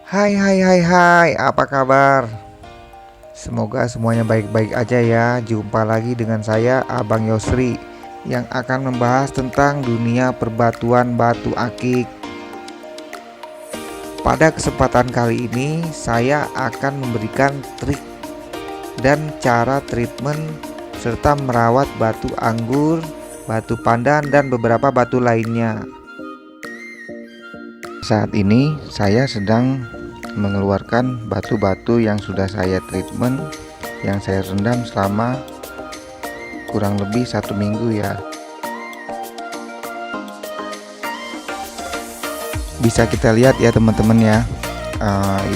Hai hai hai hai, apa kabar? Semoga semuanya baik-baik aja ya. Jumpa lagi dengan saya Abang Yosri yang akan membahas tentang dunia perbatuan batu akik. Pada kesempatan kali ini saya akan memberikan trik dan cara treatment serta merawat batu anggur, batu pandan dan beberapa batu lainnya. Saat ini saya sedang mengeluarkan batu-batu yang sudah saya treatment, yang saya rendam selama kurang lebih 1 minggu ya. Bisa kita lihat ya teman-teman ya.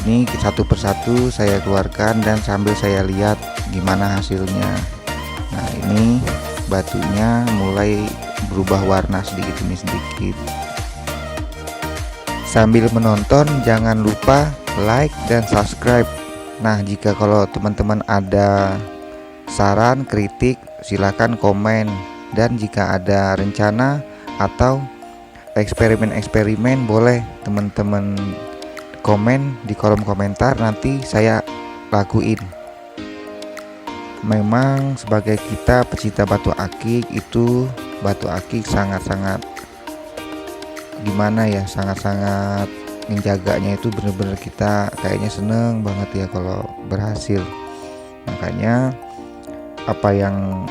Ini satu persatu saya keluarkan dan sambil saya lihat gimana hasilnya. Nah, ini batunya mulai berubah warna sedikit demi sedikit. Sambil menonton jangan lupa like dan subscribe. Nah, jika kalau teman-teman ada saran, kritik, silahkan komen. Dan jika ada rencana atau eksperimen-eksperimen, boleh teman-teman komen di kolom komentar, nanti saya lakuin. Memang sebagai kita pecinta batu akik, itu batu akik sangat-sangat gimana ya, sangat-sangat menjaganya itu bener-bener kita kayaknya seneng banget ya kalau berhasil. Makanya apa yang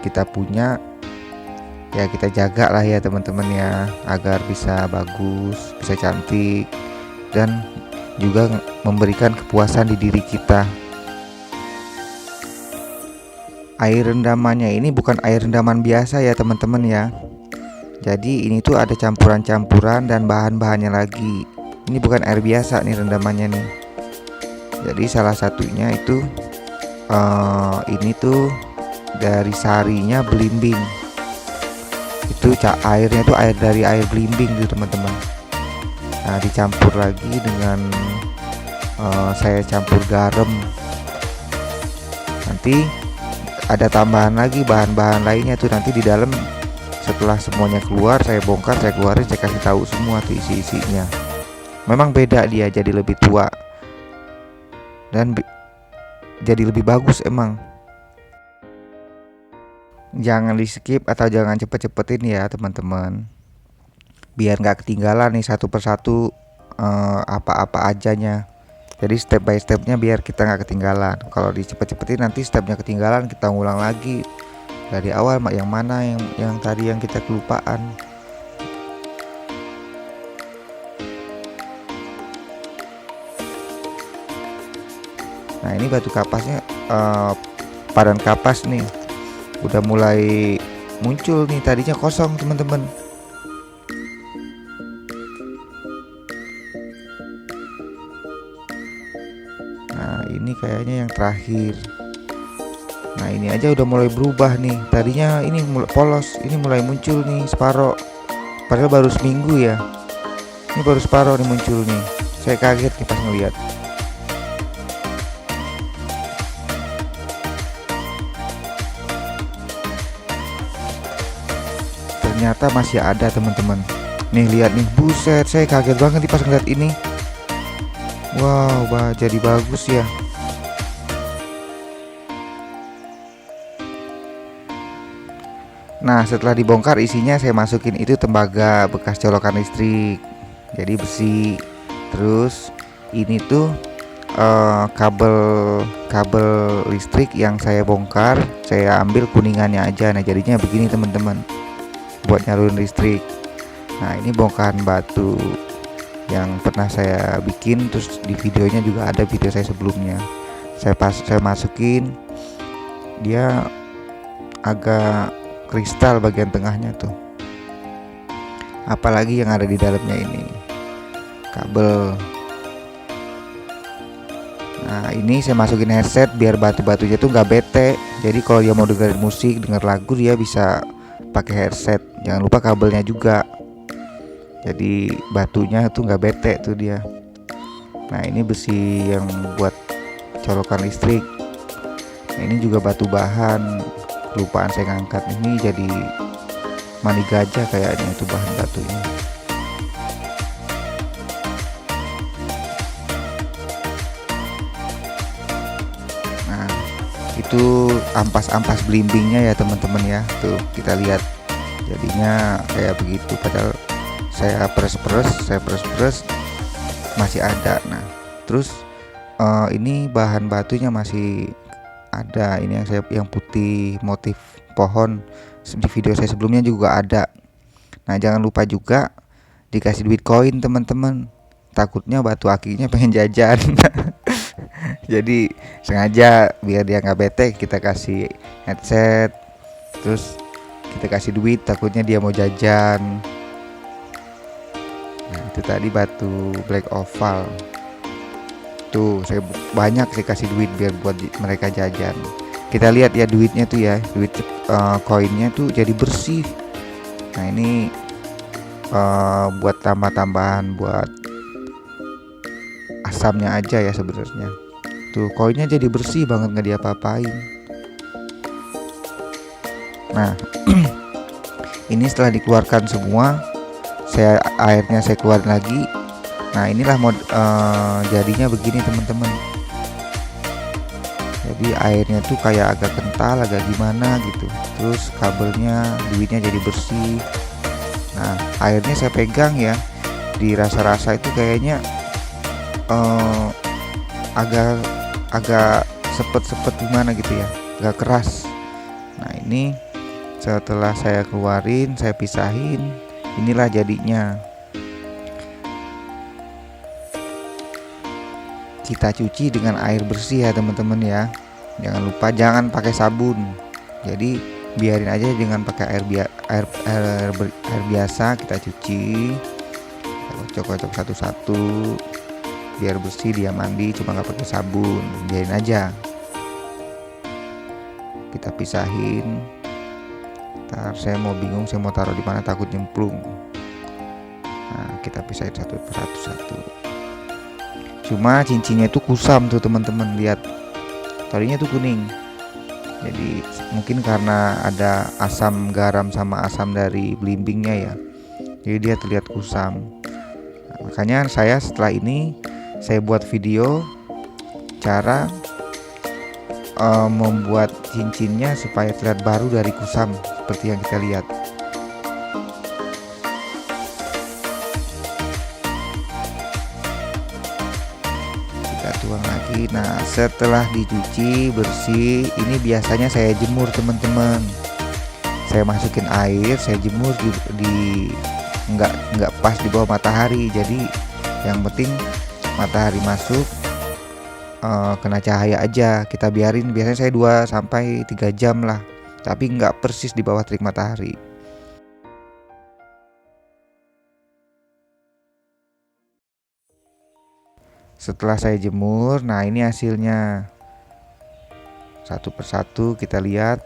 kita punya ya kita jaga lah ya teman-teman ya, agar bisa bagus, bisa cantik, dan juga memberikan kepuasan di diri kita. Air rendamannya ini bukan air rendaman biasa ya teman-teman ya. Jadi ini tuh ada campuran-campuran dan bahan-bahannya lagi. Ini bukan air biasa nih rendamannya nih. Jadi salah satunya itu ini tuh dari sarinya belimbing. Itu airnya tuh air dari air belimbing tuh teman-teman. Nah, dicampur lagi dengan saya campur garam. Nanti ada tambahan lagi bahan-bahan lainnya tuh nanti di dalam. Setelah semuanya keluar, saya bongkar, saya keluarin, saya kasih tahu semua tuh isi-isinya. Memang beda dia, jadi lebih tua dan jadi lebih bagus emang. Jangan di skip atau jangan cepet-cepetin ya teman-teman, biar nggak ketinggalan nih satu persatu apa-apa ajanya. Jadi step by stepnya biar kita nggak ketinggalan. Kalau dicepet-cepetin nanti stepnya ketinggalan, kita ngulang lagi dari awal yang mana yang tadi yang kita kelupaan. Nah, ini batu kapasnya padan kapas nih udah mulai muncul nih, tadinya kosong teman-teman. Nah, ini kayaknya yang terakhir. Nah, ini aja udah mulai berubah nih. Tadinya ini mulai polos, ini mulai muncul nih separoh. Padahal baru seminggu ya. Ini baru separoh nih muncul nih. Saya kaget nih pas ngeliat. Ternyata masih ada teman-teman. Nih lihat nih, buset, saya kaget banget nih pas ngeliat ini. Wow, jadi bagus ya. Nah, setelah dibongkar isinya saya masukin itu tembaga bekas colokan listrik, jadi besi. Terus ini tuh kabel listrik yang saya bongkar, saya ambil kuningannya aja. Nah, jadinya begini teman-teman, buat nyalurin listrik. Nah, ini bongkahan batu yang pernah saya bikin, terus di videonya juga ada video saya sebelumnya. Saya masukin, dia agak kristal bagian tengahnya tuh. Apalagi yang ada di dalamnya ini kabel. Nah, ini saya masukin headset biar batu-batunya tuh nggak bete. Jadi kalau dia mau dengerin musik, denger lagu, dia bisa pakai headset. Jangan lupa kabelnya juga. Jadi batunya tuh nggak bete tuh dia. Nah, ini besi yang buat colokan listrik. Nah, ini juga batu bahan, kelupaan saya ngangkat. Ini jadi mani gajah kayaknya itu bahan batunya. itu ampas-ampas belimbingnya ya teman-teman ya. Tuh kita lihat jadinya kayak begitu, padahal saya peres masih ada. Nah terus ini bahan batunya masih ada, ini yang putih motif pohon, di video saya sebelumnya juga ada. Nah jangan lupa juga dikasih duit koin teman-teman, takutnya batu akinya pengen jajan. Jadi sengaja biar dia nggak bete kita kasih headset, terus kita kasih duit, takutnya dia mau jajan. Nah itu tadi batu black oval tuh, saya banyak sih kasih duit biar buat mereka jajan. Kita lihat ya duitnya tuh ya, duit koinnya tuh jadi bersih. Nah ini buat tambah-tambahan buat asamnya aja ya sebenarnya. Tuh koinnya jadi bersih banget, nggak diapa-apain. Nah ini setelah dikeluarkan semua, airnya saya keluarin lagi. Nah inilah jadinya begini teman-teman. Jadi airnya tuh kayak agak kental, agak gimana gitu. Terus kabelnya, duitnya jadi bersih. Nah airnya saya pegang ya, dirasa-rasa itu kayaknya agak sepet gimana gitu ya, agak keras. Nah ini setelah saya keluarin, saya pisahin, inilah jadinya. Kita cuci dengan air bersih ya teman-teman ya. Jangan lupa jangan pakai sabun. Jadi biarin aja dengan pakai air biasa, kita cuci, kocok satu-satu biar bersih, dia mandi cuma nggak pakai sabun. Biarin aja, kita pisahin. Ntar saya mau bingung, saya mau taruh di mana, takut nyemplung. Nah kita pisahin satu persatu. Cuma cincinnya itu kusam tuh teman-teman, lihat tadinya tuh kuning. Jadi mungkin karena ada asam garam sama asam dari belimbingnya ya, jadi dia terlihat kusam. Nah, makanya saya setelah ini saya buat video cara membuat cincinnya supaya terlihat baru dari kusam seperti yang kita lihat. Kita tuang lagi. Nah setelah dicuci bersih, ini biasanya saya jemur teman-teman. Saya masukin air, saya jemur di nggak pas di bawah matahari. Jadi yang penting matahari masuk, kena cahaya aja. Kita biarin, biasanya saya 2-3 jam lah, tapi nggak persis di bawah terik matahari. Setelah saya jemur, nah ini hasilnya satu persatu kita lihat.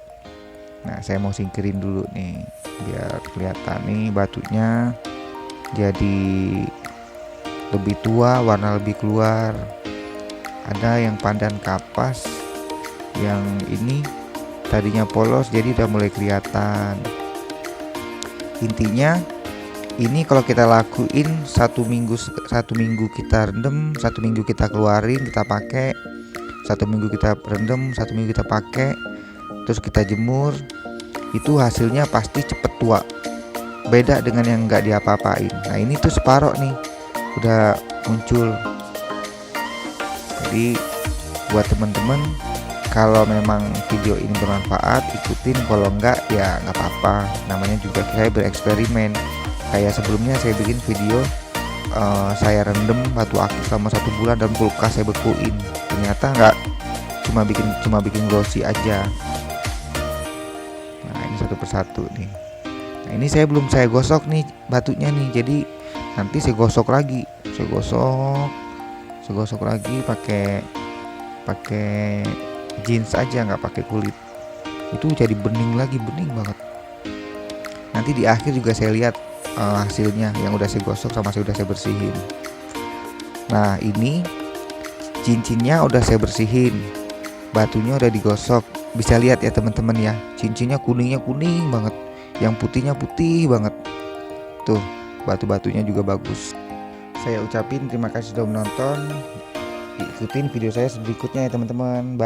Nah saya mau singkirin dulu nih biar kelihatan nih batunya jadi lebih tua, warna lebih keluar. Ada yang pandan kapas, yang ini tadinya polos jadi udah mulai kelihatan. Intinya ini kalau kita lakuin satu minggu kita rendam, 1 minggu kita keluarin, kita pakai, 1 minggu kita rendam, 1 minggu kita pakai, terus kita jemur, itu hasilnya pasti cepet tua. Beda dengan yang nggak diapa-apain. Nah ini tuh separoh nih udah muncul. Jadi buat teman-teman, kalau memang video ini bermanfaat ikutin, kalau enggak ya nggak apa-apa. Namanya juga saya bereksperimen. Kayak sebelumnya saya bikin video saya rendam batu akik selama 1 bulan dan kulkas saya bekuin. Ternyata nggak, cuma bikin glossy aja. Nah ini satu persatu nih. Nah ini belum saya gosok nih batunya nih. Jadi nanti saya gosok lagi, saya gosok lagi pakai jeans aja, nggak pakai kulit. Itu jadi bening lagi, bening banget. Nanti di akhir juga saya lihat hasilnya yang udah saya gosok sama udah saya bersihin. Nah ini cincinnya udah saya bersihin, batunya udah digosok. Bisa lihat ya teman-teman ya, cincinnya kuningnya kuning banget, yang putihnya putih banget. Tuh batu-batunya juga bagus. Saya ucapin terima kasih sudah menonton. Ikutin video saya berikutnya ya teman-teman.